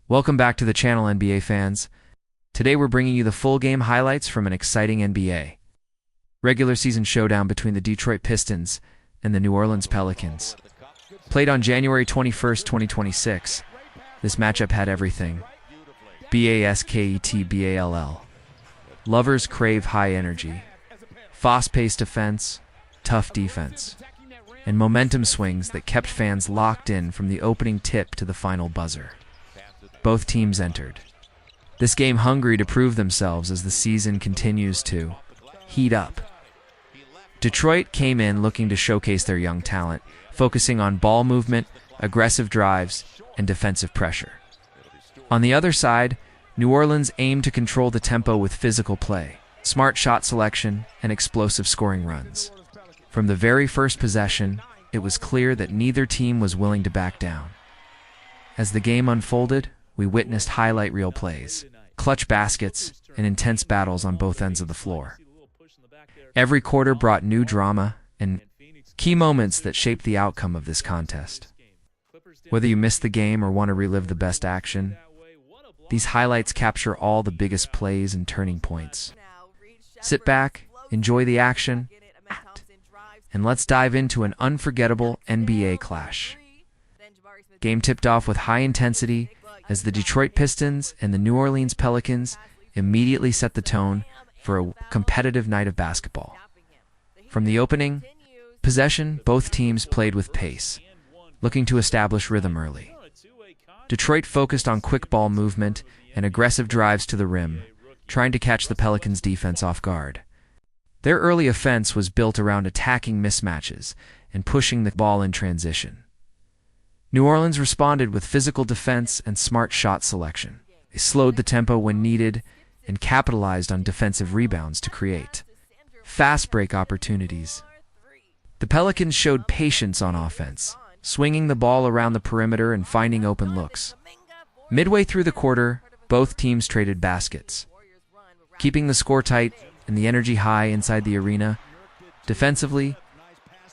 Welcome back to the channel, NBA fans. Today we're bringing you the full game highlights from an exciting NBA regular season showdown between the Detroit Pistons and the New Orleans Pelicans. Played on January 21st, 2026, this matchup had everything. Basketball. Lovers crave high energy, fast-paced offense, tough defense, and momentum swings that kept fans locked in from the opening tip to the final buzzer. Both teams entered this game hungry to prove themselves as the season continues to heat up. Detroit came in looking to showcase their young talent, focusing on ball movement, aggressive drives, and defensive pressure. On the other side, New Orleans aimed to control the tempo with physical play, smart shot selection, and explosive scoring runs. From the very first possession, it was clear that neither team was willing to back down. As the game unfolded, we witnessed highlight reel plays, clutch baskets, and intense battles on both ends of the floor. Every quarter brought new drama and key moments that shaped the outcome of this contest. Whether you missed the game or want to relive the best action, these highlights capture all the biggest plays and turning points. Sit back, enjoy the action, and let's dive into an unforgettable NBA clash. Game tipped off with high intensity as the Detroit Pistons and the New Orleans Pelicans immediately set the tone for a competitive night of basketball. From the opening possession, both teams played with pace, looking to establish rhythm early. Detroit focused on quick ball movement and aggressive drives to the rim, trying to catch the Pelicans' defense off guard. Their early offense was built around attacking mismatches and pushing the ball in transition. New Orleans responded with physical defense and smart shot selection. They slowed the tempo when needed and capitalized on defensive rebounds to create fast break opportunities. The Pelicans showed patience on offense, swinging the ball around the perimeter and finding open looks. Midway through the quarter, both teams traded baskets, keeping the score tight and the energy high inside the arena. Defensively,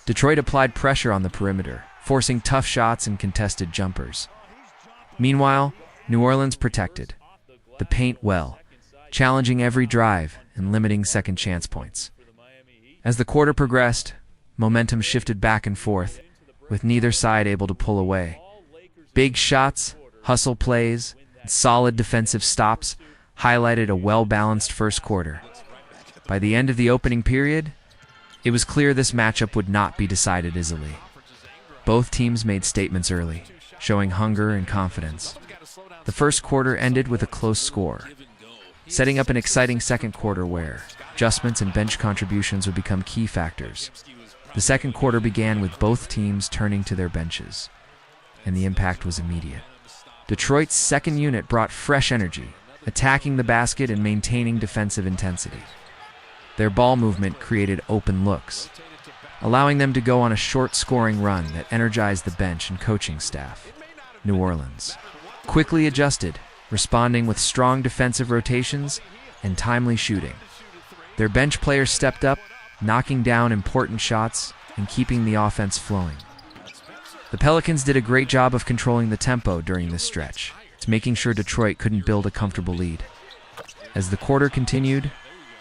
Detroit applied pressure on the perimeter, forcing tough shots and contested jumpers. Meanwhile, New Orleans protected the paint well, challenging every drive and limiting second chance points. As the quarter progressed, momentum shifted back and forth, with neither side able to pull away. Big shots, hustle plays, and solid defensive stops highlighted a well-balanced first quarter. By the end of the opening period, it was clear this matchup would not be decided easily. Both teams made statements early, showing hunger and confidence. The first quarter ended with a close score, setting up an exciting second quarter where adjustments and bench contributions would become key factors. The second quarter began with both teams turning to their benches, and the impact was immediate. Detroit's second unit brought fresh energy, attacking the basket and maintaining defensive intensity. Their ball movement created open looks, allowing them to go on a short scoring run that energized the bench and coaching staff. New Orleans quickly adjusted, responding with strong defensive rotations and timely shooting. Their bench players stepped up, knocking down important shots and keeping the offense flowing. The Pelicans did a great job of controlling the tempo during this stretch, making sure Detroit couldn't build a comfortable lead. As the quarter continued,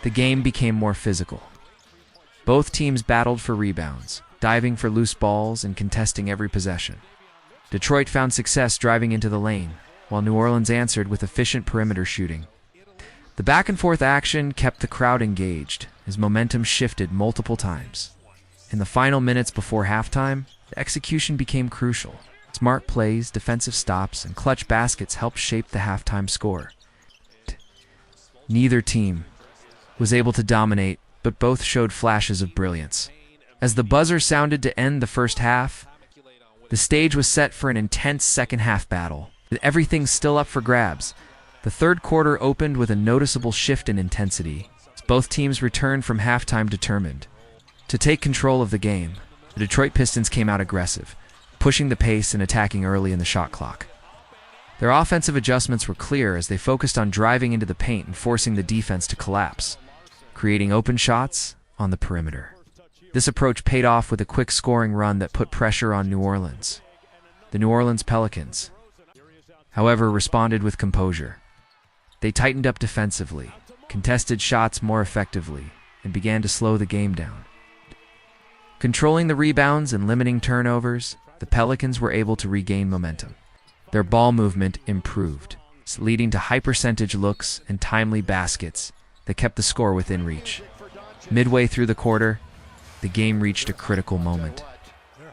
the game became more physical. Both teams battled for rebounds, diving for loose balls and contesting every possession. Detroit found success driving into the lane, while New Orleans answered with efficient perimeter shooting. The back-and-forth action kept the crowd engaged as momentum shifted multiple times. In the final minutes before halftime, the execution became crucial. Smart plays, defensive stops, and clutch baskets helped shape the halftime score. Neither team was able to dominate, but both showed flashes of brilliance. As the buzzer sounded to end the first half, the stage was set for an intense second-half battle. With everything still up for grabs, the third quarter opened with a noticeable shift in intensity, as both teams returned from halftime determined to take control of the game. The Detroit Pistons came out aggressive, pushing the pace and attacking early in the shot clock. Their offensive adjustments were clear as they focused on driving into the paint and forcing the defense to collapse, creating open shots on the perimeter. This approach paid off with a quick scoring run that put pressure on New Orleans. The New Orleans Pelicans however, responded with composure. They tightened up defensively, contested shots more effectively, and began to slow the game down. Controlling the rebounds and limiting turnovers, the Pelicans were able to regain momentum. Their ball movement improved, leading to high-percentage looks and timely baskets that kept the score within reach. Midway through the quarter, the game reached a critical moment.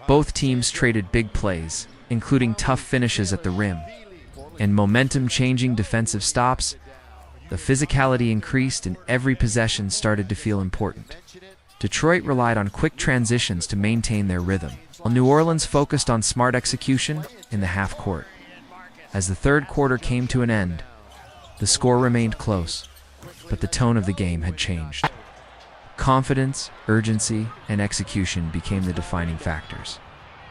Both teams traded big plays, including tough finishes at the rim, and momentum-changing defensive stops. The physicality increased and every possession started to feel important. Detroit relied on quick transitions to maintain their rhythm, while New Orleans focused on smart execution in the half court. As the third quarter came to an end, the score remained close, but the tone of the game had changed. Confidence, urgency, and execution became the defining factors.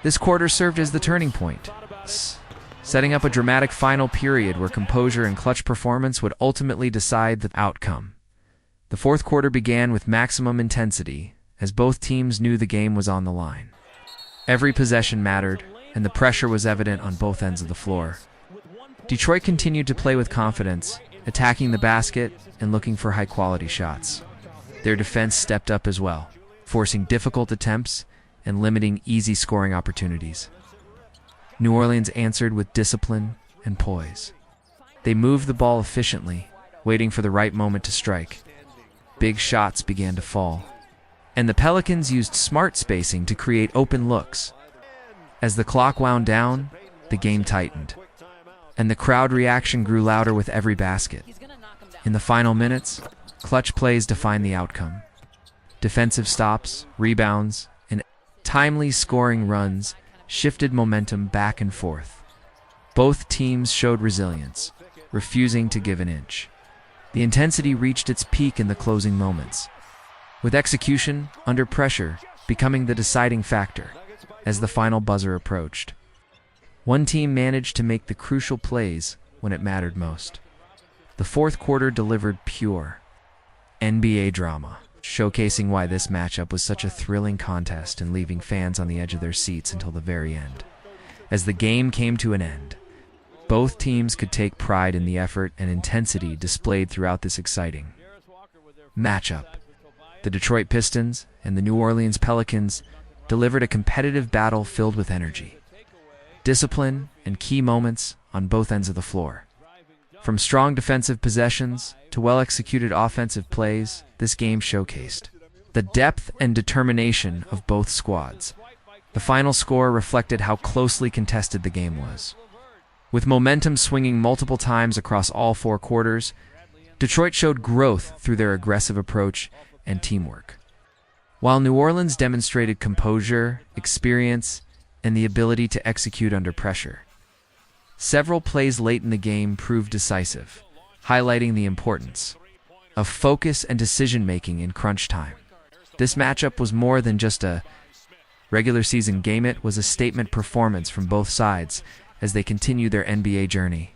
This quarter served as the turning point, setting up a dramatic final period where composure and clutch performance would ultimately decide the outcome. The fourth quarter began with maximum intensity, as both teams knew the game was on the line. Every possession mattered, and the pressure was evident on both ends of the floor. Detroit continued to play with confidence, attacking the basket and looking for high-quality shots. Their defense stepped up as well, forcing difficult attempts and limiting easy scoring opportunities. New Orleans answered with discipline and poise. They moved the ball efficiently, waiting for the right moment to strike. Big shots began to fall, and the Pelicans used smart spacing to create open looks. As the clock wound down, the game tightened, and the crowd reaction grew louder with every basket. In the final minutes, clutch plays defined the outcome. Defensive stops, rebounds, and timely scoring runs shifted momentum back and forth. Both teams showed resilience, refusing to give an inch. The intensity reached its peak in the closing moments, with execution under pressure becoming the deciding factor as the final buzzer approached. One team managed to make the crucial plays when it mattered most. The fourth quarter delivered pure NBA drama, showcasing why this matchup was such a thrilling contest and leaving fans on the edge of their seats until the very end. As the game came to an end, both teams could take pride in the effort and intensity displayed throughout this exciting matchup. The Detroit Pistons and the New Orleans Pelicans delivered a competitive battle filled with energy, discipline, and key moments on both ends of the floor. From strong defensive possessions to well-executed offensive plays, this game showcased the depth and determination of both squads. The final score reflected how closely contested the game was. With momentum swinging multiple times across all four quarters, Detroit showed growth through their aggressive approach and teamwork, while New Orleans demonstrated composure, experience, and the ability to execute under pressure. Several plays late in the game proved decisive, highlighting the importance of focus and decision-making in crunch time. This matchup was more than just a regular season game, it was a statement performance from both sides as they continue their NBA journey.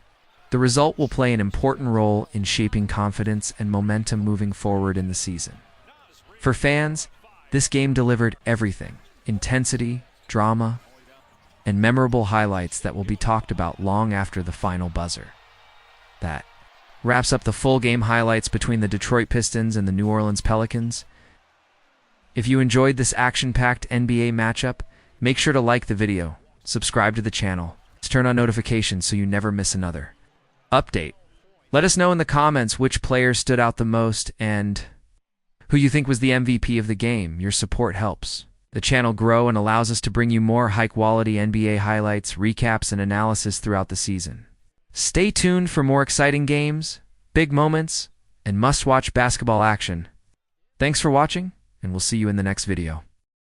The result will play an important role in shaping confidence and momentum moving forward in the season. For fans, this game delivered everything: intensity, drama, and memorable highlights that will be talked about long after the final buzzer. That wraps up the full game highlights between the Detroit Pistons and the New Orleans Pelicans. If you enjoyed this action-packed NBA matchup, make sure to like the video, subscribe to the channel, turn on notifications so you never miss another update. Let us know in the comments which player stood out the most and who you think was the MVP of the game. Your support helps the channel grow and allows us to bring you more high-quality NBA highlights, recaps, and analysis throughout the season. Stay tuned for more exciting games, big moments, and must-watch basketball action. Thanks for watching, and we'll see you in the next video.